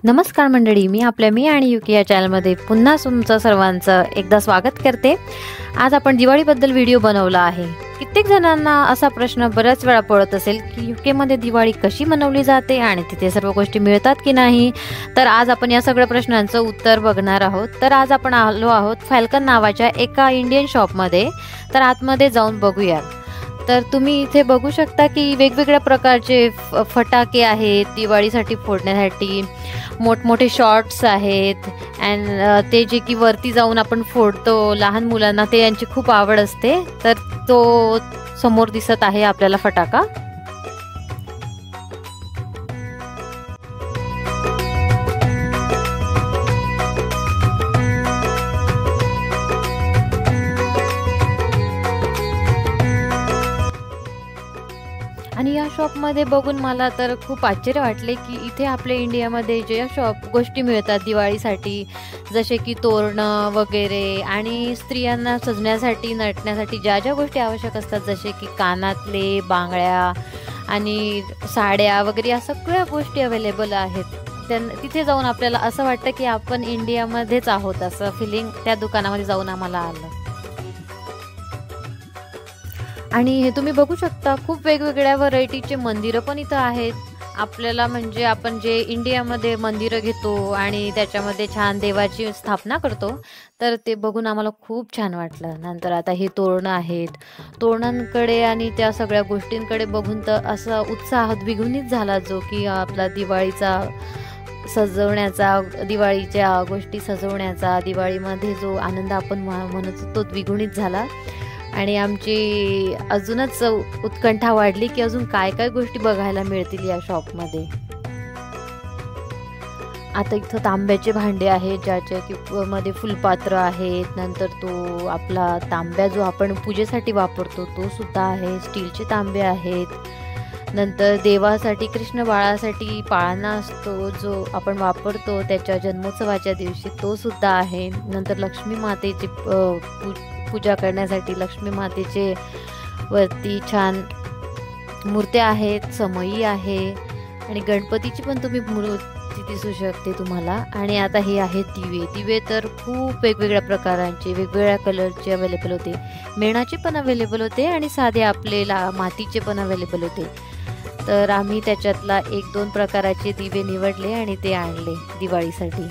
नमस्कार मंडळी, मी आणि युकी या चॅनलमध्ये पुन्हा तुमचं सर्वांचं एकदा स्वागत करते। आज आपण दिवाळीबद्दल व्हिडिओ बनवला आहे। कित्येक जणांना असा प्रश्न बऱ्याच वेळा पडत असेल की युकेमध्ये दिवाळी कशी मनवली जाते आणि तिथे सर्व गोष्टी मिळतात की नाही। तर आज आपण या सगळ्या प्रश्नांचं उत्तर बघणार आहोत। तर आज आपण आलो आहोत फॅल्कन नावाच्या एका इंडियन शॉपमध्ये। तर आतमध्ये जाऊन बघूया। तर तुम्ही इथे बघू शकता की वेगवेगळ्या प्रकारचे फटाके आहेत दिवाळीसाठी फोडण्यासाठी। मोठमोठे शॉट्स आहेत अँड ते जे की वरती जाऊन आपण फोडतो लहान मुलांना, ते यांची खूप आवड असते। तर तो समोर दिसत आहे आपल्याला फटाका। आणि या शॉपमध्ये बघून मला तर खूप आश्चर्य वाटले की इथे आपल्या इंडियामध्ये जे गोष्टी मिळतात दिवाळीसाठी, जसे की तोरणं वगैरे आणि स्त्रियांना सजण्यासाठी नटण्यासाठी ज्या गोष्टी आवश्यक असतात, जसे की कानातले, बांगड्या आणि साड्या वगैरे, या सगळ्या गोष्टी अवेलेबल आहेत। तिथे जाऊन आपल्याला असं वाटतं की आपण इंडियामध्येच आहोत, असं फिलिंग त्या दुकानामध्ये जाऊन आम्हाला आलं। आणि हे तुम्ही बघू शकता खूप वेगवेगळ्या व्हरायटीचे मंदिरं पण इथं आहेत आपल्याला। म्हणजे आपण जे इंडियामध्ये मंदिरं घेतो आणि त्याच्यामध्ये छान देवाची स्थापना करतो, तर ते बघून आम्हाला खूप छान वाटलं। नंतर आता हे तोरणं आहेत, तोरणांकडे आणि त्या सगळ्या गोष्टींकडे बघून तर असा उत्साह द्विगुणित झाला, जो की आपला दिवाळीचा सजवण्याचा, दिवाळीच्या गोष्टी सजवण्याचा, दिवाळीमध्ये जो आनंद आपण म्हणतो तो द्विगुणित झाला। आणि आमची अजूनच उत्कंठा वाढली की अजून काय काय गोष्टी बघायला मिळतील या शॉपमध्ये। आता इथं तांब्याचे भांडे आहेत, ज्याच्या की मध्ये फुलपात्र आहेत। नंतर तो आपला तांब्या जो आपण पूजेसाठी वापरतो तो सुद्धा आहे, स्टीलचे तांबे आहेत। नंतर देवासाठी, कृष्ण बाळासाठी पाळणा असतो जो आपण वापरतो त्याच्या जन्मोत्सवाच्या दिवशी, तो सुद्धा आहे। नंतर लक्ष्मी मातेची पूजा करण्यासाठी लक्ष्मी मातेचे वरती छान मूर्त्या आहेत, समई आहे आणि गणपतीची पण तुम्ही मूर्ती दिसू शकते तुम्हाला। आणि आता हे आहेत दिवे। दिवे तर खूप वेगवेगळ्या प्रकारांचे, वेगवेगळ्या कलरचे अवेलेबल होते। मेणाचे पण अवेलेबल होते आणि साधे आपल्याला मातीचे पण अवेलेबल होते। तर आम्ही त्याच्यातला 1-2 प्रकाराचे दिवे निवडले आणि ते आणले दिवाळीसाठी।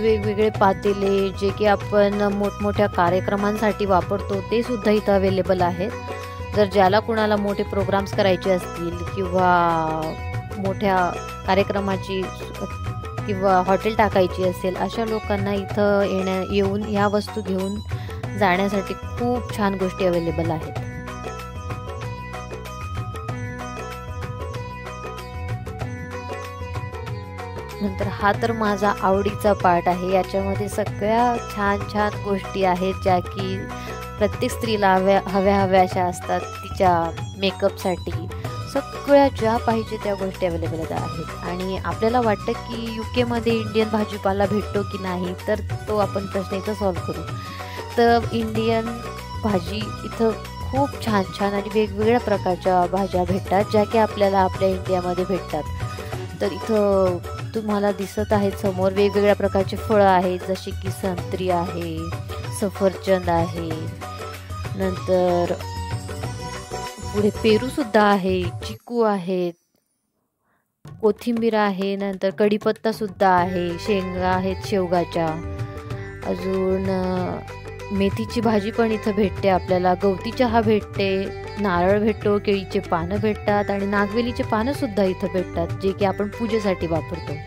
वेगवेगळे पातेले जे की आपण मोठमोठ्या कार्यक्रमांसाठी वापरतो ते सुद्धा इथं अवेलेबल आहेत। जर ज्याला कुणाला मोठे प्रोग्राम्स करायचे असतील किंवा मोठ्या कार्यक्रमाची किंवा हॉटेल टाकायची असेल, अशा लोकांना इथं येऊन ह्या वस्तू घेऊन जाण्यासाठी खूप छान गोष्टी अवेलेबल आहेत। नंतर हा तर माझा आवडीचा पार्ट आहे। याच्यामध्ये सगळ्या छान छान गोष्टी आहेत ज्या की प्रत्येक स्त्रीला हव्याशा असतात तिच्या मेकअपसाठी। सगळ्या ज्या पाहिजे त्या गोष्टी अवेलेबल आहेत। आणि आपल्याला वाटतं की युकेमध्ये इंडियन भाजीपाला भेटतो की नाही, तर तो आपण प्रश्न इथं सॉल्व्ह करू। तर इंडियन भाजी इथं खूप छान छान आणि वेगवेगळ्या प्रकारच्या भाज्या भेटतात, ज्या की आपल्याला आपल्या इंडियामध्ये भेटतात। तर इथं तुम्हाला दिसत आहेत समोर वेगवेगळ्या प्रकारचे फळं आहेत, जसे की संत्री आहे, सफरचंद आहे, नंतर पुढे पेरू सुद्धा आहे, चिकू आहेत, कोथिंबीर आहे, नंतर कढीपत्ता सुद्धा आहे, शेंगा आहेत शेवगाच्या, अजून मेथीची भाजी पण इथं भेटते आपल्याला, गवती चहा भेटते, नारळ भेटतो, केळीचे पानं भेटतात आणि नागवेलीचे पानं सुद्धा इथं भेटतात, जे की आपण पूजेसाठी वापरतो.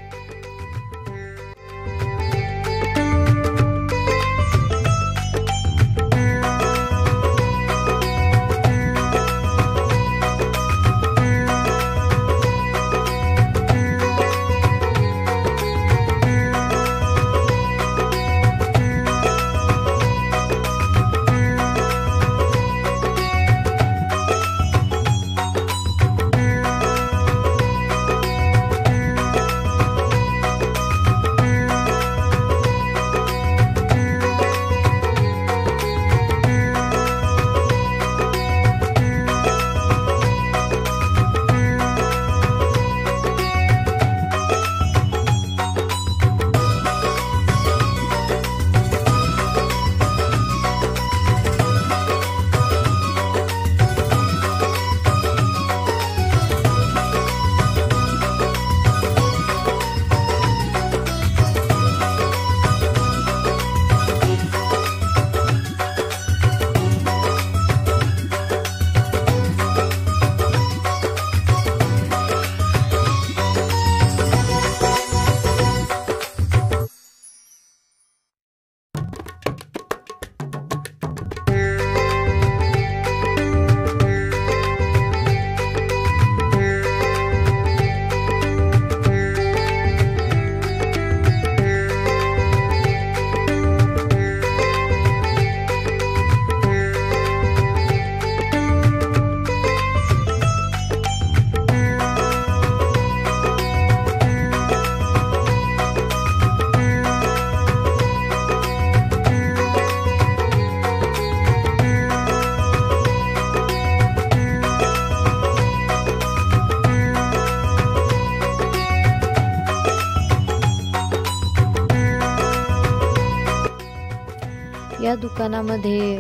या दुकानामध्ये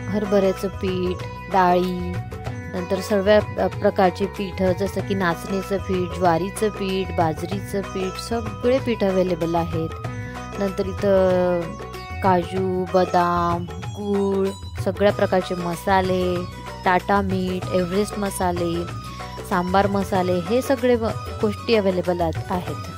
हरभऱ्याचं पीठ, डाळी, नंतर सर्व प्रकारचे पीठ जसं की नाचणीचं पीठ, ज्वारीचं पीठ, बाजरीचं पीठ, सगळे पीठ अवेलेबल आहेत. नंतर इथं काजू, बदाम, गूळ, सगळ्या प्रकारचे मसाले, टाटा मीठ, एव्हरेस्ट मसाले, सांबार मसाले, हे सगळे गोष्टी अवेलेबल आहेत.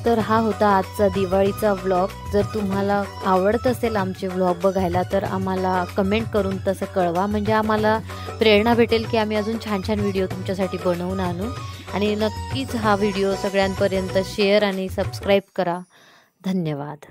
तर हा होता आजचा दिवाळीचा व्लॉग. जर तुम्हाला आवडत असेल आमचे व्लॉग बघायला तर आम्हाला कमेंट करून तसं कळवा, म्हणजे आम्हाला प्रेरणा भेटेल की आम्ही अजून छान छान व्हिडिओ तुमच्यासाठी बनवून आणू. आणि नक्कीच हा व्हिडिओ सगळ्यांपर्यंत शेअर आणि सबस्क्राईब करा. धन्यवाद.